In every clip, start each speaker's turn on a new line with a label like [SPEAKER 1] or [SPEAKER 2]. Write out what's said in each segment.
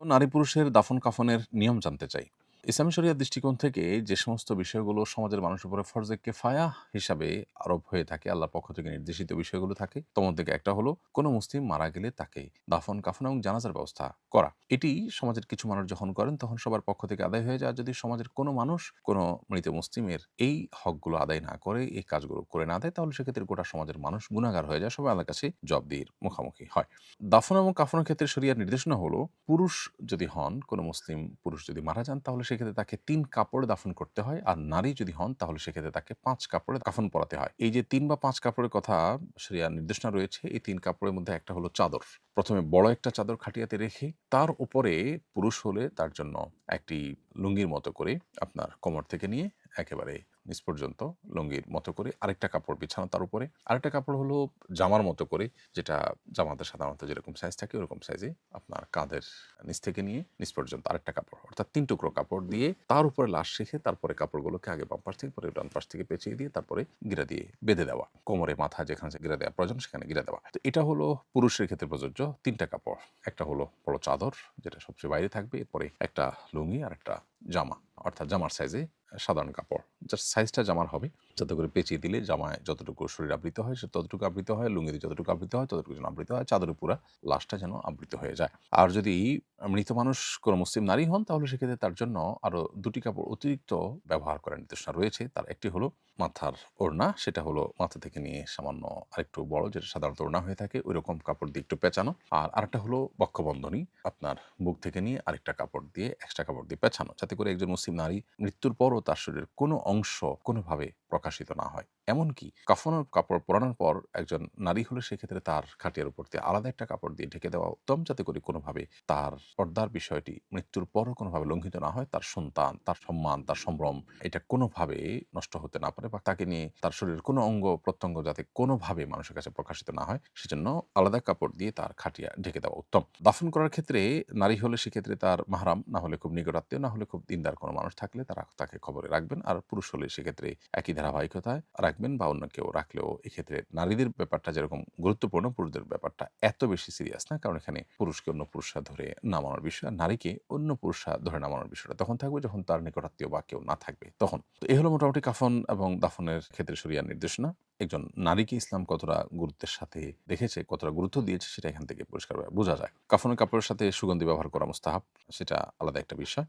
[SPEAKER 1] নারী পুরুষের দাফন কাফনের নিয়ম জানতে চাই। ইসলামী শরিয়ার দৃষ্টিকোণ থেকে যে সমস্ত বিষয়গুলো সমাজের মানুষের উপরে ফরজে কেফায়া হিসাবে আরোপ হয়ে থাকে, আল্লাহর পক্ষ থেকে নির্দেশিত বিষয়গুলো থাকে, তোমার থেকে একটা হলো কোনো মুসলিম মারা গেলে তাকে দাফন কাফন এবং জানাজার ব্যবস্থা করা। এটি সমাজের কিছু মানুষ যখন করেন তখন সবার পক্ষ থেকে আদায় হয়ে যায়। আর যদি সমাজের কোনো মানুষ কোনো মৃত মুসলিমের এই হকগুলো আদায় না করে, এই কাজগুলো করে না দেয়, তাহলে সেক্ষেত্রে গোটা সমাজের মানুষ গুনাহগার হয়ে যায়, সবাই আল্লাহর কাছে জবাবদিহির মুখোমুখি হয়। দাফন এবং কাফনের ক্ষেত্রে শরিয়ার নির্দেশনা হলো, পুরুষ যদি হন, কোনো মুসলিম পুরুষ যদি মারা যান, তাহলে সেক্ষেত্রে তাকে ৩ কাপড়ে দাফন করতে হয়। আর নারী যদি হন, তাহলে সেক্ষেত্রে তাকে ৫ কাপড়ে কাফন পরাতে হয়। এই যে ৩ বা ৫ কাপড়ের কথা শরিয়ার নির্দেশনা রয়েছে, এই ৩ কাপড়ের মধ্যে একটা হলো চাদর। প্রথমে বড় একটা চাদর খাটিয়াতে রেখে তার উপরে পুরুষ হলে তার জন্য একটি লুঙ্গির মতো করে আপনার কোমর থেকে নিয়ে একেবারে নিচ পর্যন্ত লুঙ্গির মতো করে আরেকটা কাপড় বিছানো, তার উপরে আরেকটা কাপড় হলো জামার মতো করে, যেটা জামাতে সাধারণত যেরকম সাইজ থাকে ওরকম সাইজে আপনার কাঁধের নিচ থেকে নিয়ে নিচ পর্যন্ত আরেকটা কাপড়, অর্থাৎ ৩ টুকরো কাপড় দিয়ে তার উপরে লাশ রেখে তারপরে কাপড়গুলোকে আগে বাম পাশ থেকে পরে ডান পাশ থেকে পেঁচিয়ে দিয়ে তারপরে গিরা দিয়ে বেঁধে দেওয়া, কোমরে মাথা যেখানে গিরা দেওয়া প্রয়োজন সেখানে গিরা দেওয়া। তো এটা হলো পুরুষের ক্ষেত্রে প্রযোজ্য ৩টা কাপড়। একটা হলো বড় চাদর, যেটা সবচেয়ে বাইরে থাকবে, এরপরে একটা লুঙ্গি আর একটা জামা, অর্থাৎ জামার সাইজে সাধারণ কাপড়, যার সাইজটা জামার হবে, যাতে করে পেঁচিয়ে দিলে জামায় যতটুকু শরীর আবৃত হয় সে ততটুকু আবৃত হয়, লুঙ্গিতে যতটুকু আবৃত হয় ততটুকু যেন আবৃত হয়, চাদরে পুরা লাশটা যেন আবৃত হয়ে যায়। আর যদি মৃত মানুষ কোনো মুসলিম নারী হন, তাহলে সেক্ষেত্রে তার জন্য আরো ২টি কাপড় অতিরিক্ত ব্যবহার করার নির্দেশনা রয়েছে। তার একটি হলো মাথার ওড়না, সেটা হলো মাথা থেকে নিয়ে সামান্য আরেকটু বড়, যেটা সাধারণত ওড়না হয়ে থাকে, ওই রকম কাপড় দিয়ে একটু পেঁচানো। আর আরেকটা হলো বক্ষবন্ধনী, আপনার বুক থেকে নিয়ে আরেকটা কাপড় দিয়ে এক্সট্রা কাপড় দিয়ে পেঁচানো, যাতে করে একজন মুসলিম নারী মৃত্যুর পরও তার শরীরের কোনো অংশ কোনোভাবে প্রকাশিত না হয়। এমনকি কাফনের কাপড় পরানোর পর একজন নারী হলে সেক্ষেত্রে তার খাটিয়ার উপর দিয়ে আলাদা একটা কাপড় দিয়ে ঢেকে দেওয়া উত্তম, যাতে করে কোনোভাবে তার পর্দার বিষয়টি মৃত্যুর পরও কোনোভাবে লঙ্ঘিত না হয়, তার সন্তান, তার সম্মান, তার সম্ভ্রম এটা কোনোভাবে নষ্ট হতে না পারে, বা তাকে নিয়ে তার শরীরের কোনো অঙ্গ প্রত্যঙ্গ যাতে কোনোভাবে মানুষের কাছে প্রকাশিত না হয়, সেজন্য আলাদা কাপড় দিয়ে তার খাটিয়া ঢেকে দেওয়া উত্তম। দাফন করার ক্ষেত্রে নারী হলে সেক্ষেত্রে তার মাহরাম না হলে, খুব নিকটাত্মীয় না হলে, খুব দিনদার কোনো মানুষ থাকলে তারা তাকে খবরে রাখবেন। আর পুরুষ হলে সেক্ষেত্রে একই ধারাবাহিকতায় রাখবেন, বা অন্য কেউ রাখলেও এক্ষেত্রে নারীদের ব্যাপারটা যেরকম গুরুত্বপূর্ণ, পুরুষদের ব্যাপারটা এত বেশি সিরিয়াস না, কারণ এখানে পুরুষকে অন্য পুরুষরা ধরে নামানোর বিষয়, আর নারীকে অন্য পুরুষরা ধরে নামানোর বিষয়টা তখন থাকবে যখন তার নিকটাত্মীয় বা কেউ না থাকবে তখন। তো এই হলো মোটামুটি কাফন এবং দাফনের ক্ষেত্রে শরিয়ার নির্দেশনা। একজন নারীকে ইসলাম কতটা গুরুত্বের সাথে দেখেছে, কতটা গুরুত্ব দিয়েছে, সেটা এখান থেকে পরিষ্কারভাবে বোঝা যায়। কাফনের কাপড়ের সাথে সুগন্ধি ব্যবহার করা মুস্তাহাব, সেটা আলাদা একটা বিষয়।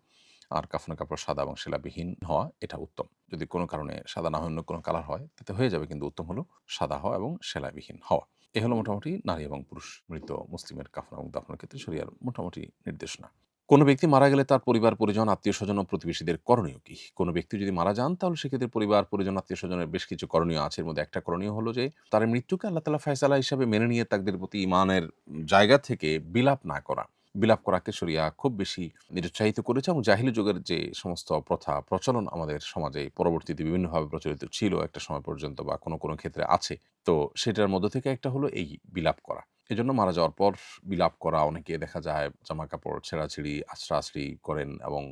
[SPEAKER 1] আর কাফনের কাপড় সাদা এবং সেলাবিহীন হওয়া এটা উত্তম। যদি কোনো কারণে সাদা না হয় অন্য কোনো কালার হয় তাতে হয়ে যাবে, কিন্তু উত্তম হলো সাদা হওয়া এবং সেলাইবিহীন হওয়া। এ হলো মোটামুটি নারী এবং পুরুষ মৃত মুসলিমের কাফন এবং দাফনের ক্ষেত্রে শরিয়ার মোটামুটি নির্দেশনা। কোনো ব্যক্তি মারা গেলে তার পরিবার পরিজন, আত্মীয়স্বজন ও প্রতিবেশীদের করণীয় কি? কোনো ব্যক্তি যদি মারা যান, তাহলে সেক্ষেত্রে পরিবার পরিজন, আত্মীয়স্বজনের বেশ কিছু করণীয় আছে। এর মধ্যে একটা করণীয় হলো যে তার মৃত্যুকে আল্লাহ তাআলা ফায়সালা হিসাবে মেনে নিয়ে তাকদীর প্রতি ঈমানের জায়গা থেকে বিলাপ না করা। বিলাপ করাকে শরিয়া খুব বেশি নিরুৎসাহিত করেছে, এবং জাহিলি যুগের যে সমস্ত প্রথা প্রচলন আমাদের সমাজে পরবর্তীতে বিভিন্নভাবে প্রচলিত ছিল একটা সময় পর্যন্ত, বা কোনো কোনো ক্ষেত্রে আছে, তো সেটার মধ্য থেকে একটা হলো এই বিলাপ করা। এজন্য মারা যাওয়ার পর বিলাপ করা, অনেকে দেখা যায় জামা কাপড় ছেঁড়াছিঁড়ি, আছড়াআছড়ি করেন এবং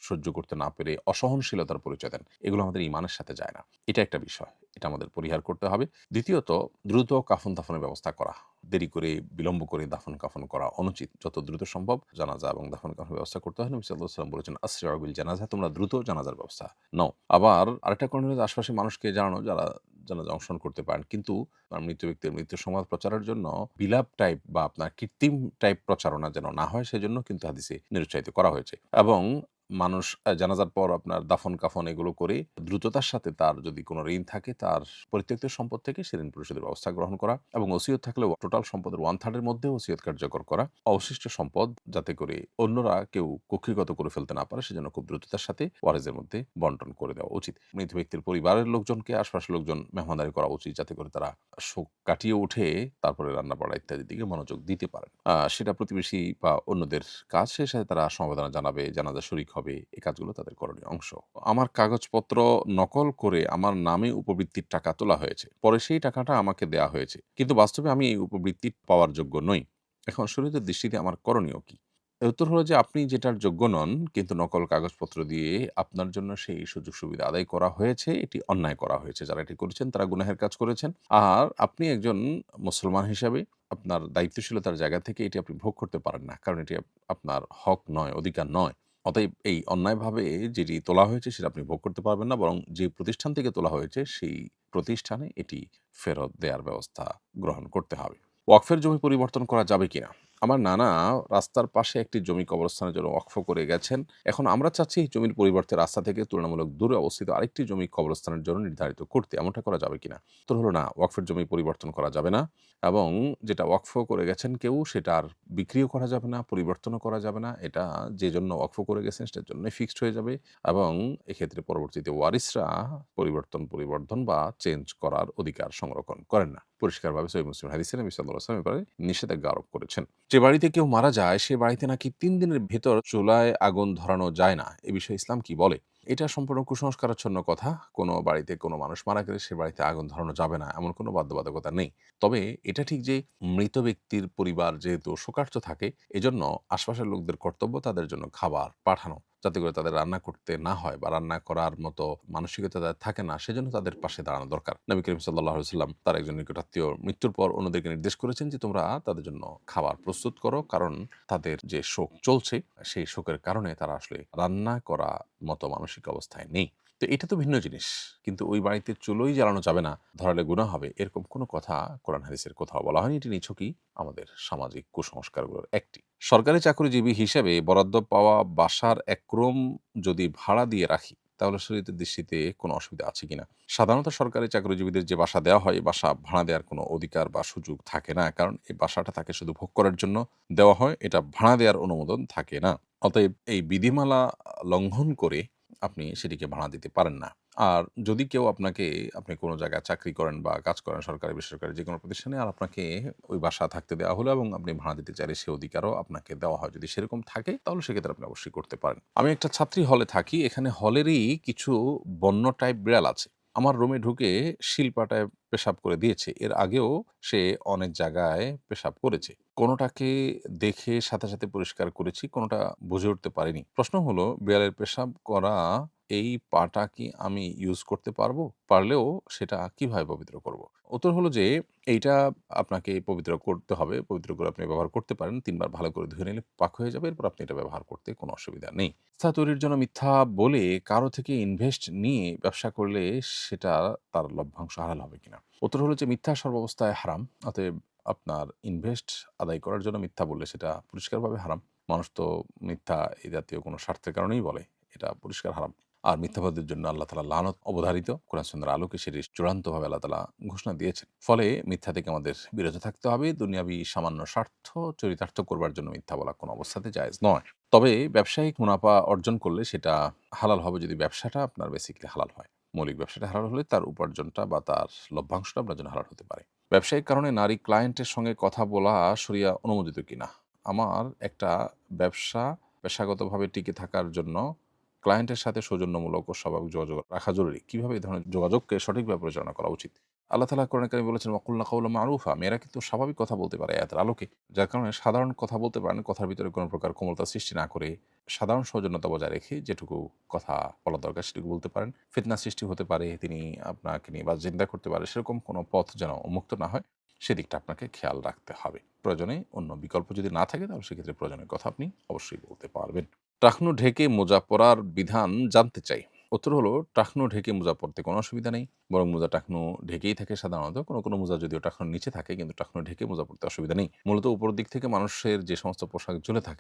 [SPEAKER 1] সহ্য করতে না পেরে অসহনশীলতার পরিচয় দেন। এগুলো আমাদের ঈমানের সাথে যায় না। এটা একটা বিষয়। এটা আমাদের পরিহার করতে হবে। দ্বিতীয়ত, দ্রুত কাফন-দাফনের ব্যবস্থা করা। দেরি করে, বিলম্ব করে দাফন-কাফন করা অনুচিত। যত দ্রুত সম্ভব জানাজা এবং দাফন-কাফনের ব্যবস্থা করতে হয়। নবী সাল্লাল্লাহু আলাইহি ওয়াসাল্লাম বলেছেন, "আসরি'উ বিল জানাজা", তোমরা দ্রুত জানাজার ব্যবস্থা নাও। আবার আরেকটা কারণ হলো আশপাশের মানুষকে জানানো, যারা জানাজায় অংশগ্রহণ করতে পারেন। কিন্তু মৃত ব্যক্তির মৃত্যু সংবাদ প্রচারের জন্য বিলাপ টাইপ বা আপনার কৃত্রিম টাইপ প্রচারণা যেন না হয়, সেজন্য কিন্তু হাদিসে নিরুৎসাহিত করা হয়েছে। এবং মানুষ জানাজার পর আপনার দাফন-কাফন এগুলো করে দ্রুততার সাথে তার যদি কোনো ঋণ থাকে, তার পরিত্যক্ত সম্পদ থেকে সে ঋণ পরিশোধের ব্যবস্থা গ্রহণ করা, এবং ওসিয়ত থাকলেও টোটাল সম্পদের 1/3 এর মধ্যে ওসিয়ত কার্যকর করা। অবশিষ্ট সম্পদ যাতে করে অন্যরা কেউ কক্ষিগত করে ফেলতে না পারে, সেজন্য খুব দ্রুততার সাথে ওয়ারিসের মধ্যে বন্টন করে দেওয়া উচিত। মৃত ব্যক্তির পরিবারের লোকজনকে, আশপাশের লোকজন মেহমানদারি করা উচিত, যাতে করে তারা শোক কাটিয়ে উঠে তারপরে রান্না-বাড়া ইত্যাদির দিকে মনোযোগ দিতে পারেন। সেটা প্রতিবেশী বা অন্যদের কাজ, সে সাথে তারা সমবেদনা জানাবে, জানাজা শরিক হবে। এই কাজগুলো তাদের করণীয় অংশ। আমার কাগজপত্র নকল করে আমার নামে উপবৃত্তির টাকা তোলা হয়েছে। পরে সেই টাকাটা আমাকে দেয়া হয়েছে। কিন্তু বাস্তবে আমি এই উপবৃত্তি পাওয়ার যোগ্য নই। এখন শরীয়তের দৃষ্টিতে আমার করণীয় কি? এর উত্তর হলো যে আপনি যেটার যোগ্য নন, কিন্তু নকল কাগজপত্র দিয়ে আপনার জন্য সেই সুযোগ সুবিধা আদায় করা হয়েছে, এটি অন্যায় করা হয়েছে। যারা এটি করেছেন তারা গুনাহের কাজ করেছেন। আর আপনি একজন মুসলমান হিসাবে আপনার দায়িত্বশীলতার জায়গা থেকে এটি আপনি ভোগ করতে পারেন না। কারণ এটি আপনার হক নয়, অধিকার নয়। অতএব এই অন্যায়ভাবে যেটি তোলা হয়েছে সেটা আপনি ভোগ করতে পারবেন না। বরং যে প্রতিষ্ঠান থেকে তোলা হয়েছে সেই প্রতিষ্ঠানে এটি ফেরত দেয়ার ব্যবস্থা গ্রহণ করতে হবে। ওয়াকফের জমি পরিবর্তন করা যাবে কিনা? আমার নানা রাস্তার পাশে একটি জমি কবরস্থানের জন্য ওয়াকফ করে গেছেন। এখন আমরা চাচ্ছি এই জমির পরিবর্তে রাস্তা থেকে তুলনামূলক দূরে অবস্থিত আরেকটি জমি কবরস্থানের জন্য নির্ধারিত করতে। এমনটা করা যাবে কিনা? উত্তর হলো না, ওয়াকফের জমি পরিবর্তন করা যাবে না এবং যেটা ওয়াকফ করে গেছেন কেউ সেটা আর বিক্রিও করা যাবে না, পরিবর্তনও করা যাবে না। এটা যে জন্য ওয়াকফ করে গেছেন সেটার জন্যই ফিক্সড হয়ে যাবে এবং এক্ষেত্রে পরবর্তীতে ওয়ারিসরা পরিবর্তন বা চেঞ্জ করার অধিকার সংরক্ষণ করেন না। পরিষ্কারভাবে সহিহ মুসলিম হাদিসে নবী সাল্লাল্লাহু আলাইহি ওয়াসাল্লাম এ ব্যাপারে নিষেধাজ্ঞা আরোপ করেছেন। যে বাড়িতে কেউ মারা যায় সে বাড়িতে নাকি ৩ দিনের ভেতর চুলায় আগুন ধরানো যায় না। এ বিষয়ে ইসলাম কি বলে? এটা সম্পূর্ণ কুসংস্কারাচ্ছন্ন কথা। কোনো বাড়িতে কোনো মানুষ মারা গেলে সে বাড়িতে আগুন ধরানো যাবে না, এমন কোনো বাধ্যবাধকতা নেই। তবে এটা ঠিক যে মৃত ব্যক্তির পরিবার যেহেতু শোকার্ত থাকে, এজন্য আশপাশের লোকদের কর্তব্য তাদের জন্য খাবার পাঠানো। যাতে করে তাদের রান্না করতে না হয় বা রান্না করার মতো মানসিকতা তাদের থাকে না, সেজন্য তাদের পাশে দাঁড়ানো দরকার। নবী করিম সাল্লাল্লাহু আলাইহি ওয়াসাল্লাম তার একজন নিকটাত্মীয় মৃত্যুর পর অন্যদেরকে নির্দেশ করেছেন যে তোমরা তাদের জন্য খাবার প্রস্তুত করো। কারণ তাদের যে শোক চলছে সেই শোকের কারণে তারা আসলে রান্না করা মতো মানসিক অবস্থায় নেই। তো এটা তো ভিন্ন জিনিস। কিন্তু ওই বাড়িতে চুলোই জ্বালানো যাবে না, ধরালে গুনাহ হবে, এরকম কোনো কথা কোরআন হাদিসের কোথাও বলা হয়নি। এটি নিছকই আমাদের সামাজিক কুসংস্কারগুলোর একটি। সরকারি চাকরিজীবী হিসেবে বরাদ্দ পাওয়া বাসার এক রুম যদি ভাড়া দিয়ে রাখি তাহলে শরীয়তের দৃষ্টিতে কোনো অসুবিধা আছে কিনা? সাধারণত সরকারি চাকরিজীবীদের যে বাসা দেওয়া হয়, এই বাসা ভাড়া দেওয়ার কোনো অধিকার বা সুযোগ থাকে না। কারণ এই বাসাটা তাকে শুধু ভোগ করার জন্য দেওয়া হয়, এটা ভাড়া দেওয়ার অনুমোদন থাকে না। অতএব এই বিধিমালা লঙ্ঘন করে আপনি সেটিকে ভাড়া দিতে পারেন না। আর যদি কেউ আপনি কোনো জায়গায় চাকরি করেন বা কাজ করেন সরকারি, বেসরকারি যেকোনো প্রতিষ্ঠানে, আর আপনাকে ওই বাসা থাকতে দেওয়া হলো এবং আপনি ভাড়া দিতে চাইলে সে অধিকারও আপনাকে দেওয়া হয়। যদি সেরকম থাকে তাহলে সেক্ষেত্রে আপনি অবশ্যই করতে পারেন। আমি একটা ছাত্রী হলে থাকি। এখানে হলেরই কিছু বন্য টাইপ বিড়াল আছে। আমার রুমে ঢুকে শিলপাটায় পেশাব করে দিয়েছে। এর আগেও সে অনেক জায়গায় পেশাব করেছে। কোনোটাকে দেখে সাথে পরিষ্কার করেছি, কোনোটা বুঝে উঠতে পারিনি। প্রশ্ন হলো বিড়ালের পেশাব করা এই পাটা কি আমি ইউজ করতে পারবো? পারলেও সেটা কিভাবে পবিত্র করব? উত্তর হলো যে এইটা আপনাকে পবিত্র করতে হবে। পবিত্র করে আপনি ব্যবহার করতে পারেন। ৩ বার ভালো করে ধুয়ে নিলে পাক হয়ে যাবে। এরপর আপনি এটা ব্যবহার করতে কোনো অসুবিধা নেই। মিথ্যা তৈরির জন্য মিথ্যা বলে কারো থেকে ইনভেস্ট নিয়ে ব্যবসা করলে সেটা তার লভ্যাংশ হালাল হবে কিনা? উত্তর হলো যে মিথ্যা সর্বাবস্থায় হারাম। অতএব আপনার ইনভেস্ট আদায় করার জন্য মিথ্যা বললে সেটা পরিষ্কারভাবে হারাম। মানুষ তো মিথ্যা এই জাতীয় কোনো স্বার্থের কারণেই বলে। এটা পরিষ্কার হারাম। আর মিথ্যাবাদীর জন্য আল্লাহ তাআলা লানত অবধারিত। কোরআন সুন্নাহর আলোকে সেটি চূড়ান্তভাবে আল্লাহ তাআলা ঘোষণা দিয়েছেন। ফলে মিথ্যা থেকে আমাদের বিরত থাকতে হবে। দুনিয়াবি সামান্য স্বার্থ চরিতার্থ করবার জন্য মিথ্যা বলা কোনো অবস্থাতে জায়েজ নয়। তবে ব্যবসায়িক মুনাফা অর্জন করলে সেটা হালাল হবে যদি ব্যবসাটা আপনার বেসিক্যালি হালাল হয়। মৌলিক ব্যবসাটা হালাল হলে তার উপার্জনটা বা তার লভ্যাংশটা আপনার জন্য হালাল হতে পারে। ব্যবসায়িক কারণে নারী ক্লায়েন্টের সঙ্গে কথা বলা শরিয়া অনুমোদিত কিনা? আমার একটা ব্যবসা পেশাগতভাবে টিকে থাকার জন্য ক্লায়েন্টের সাথে সৌজন্যমূলক ও স্বাভাবিক যোগাযোগ রাখা জরুরি। কিভাবে এই ধরনের যোগাযোগকে সঠিকভাবে পরিচালনা করা উচিত? আল্লাহ তাআলা কোরআনে কারিমে বলেছেন, ওয়াকুলনা কাওলাম মারুফা। মেয়েরা কিন্তু স্বাভাবিক কথা বলতে পারে আয়াতের আলোকে। যার কারণে সাধারণ কথা বলতে পারেন, কথার ভিতরে কোনো প্রকার কোমলতা সৃষ্টি না করে, সাধারণ সৌজন্যতা বজায় রেখে যেটুকু কথা বলা দরকার সেটুকু বলতে পারেন। ফিতনা সৃষ্টি হতে পারে, তিনি আপনাকে নিয়ে বাজনিন্দা করতে পারে, সেরকম কোনো পথ যেন উন্মুক্ত না হয়, সেদিকটা আপনাকে খেয়াল রাখতে হবে। প্রয়োজনে অন্য বিকল্প যদি না থাকে তাহলে সেক্ষেত্রে প্রয়োজনের কথা আপনি অবশ্যই বলতে পারবেন। টাকনু ঢেকে মোজা পরার বিধান জানতে চাই। উত্তর হলো, টাকনু ঢেকে মোজা পরতে কোনো অসুবিধা নেই। বরং মোজা টাকনু ঢেকেই থাকে সাধারণত। কোনো মোজা যদিও টাকনুর নিচে থাকে কিন্তু টাকনু ঢেকে মোজা পরতে অসুবিধা নেই। মূলত উপর দিক থেকে মানুষের যে সমস্ত পোশাক ঝুলে থাকে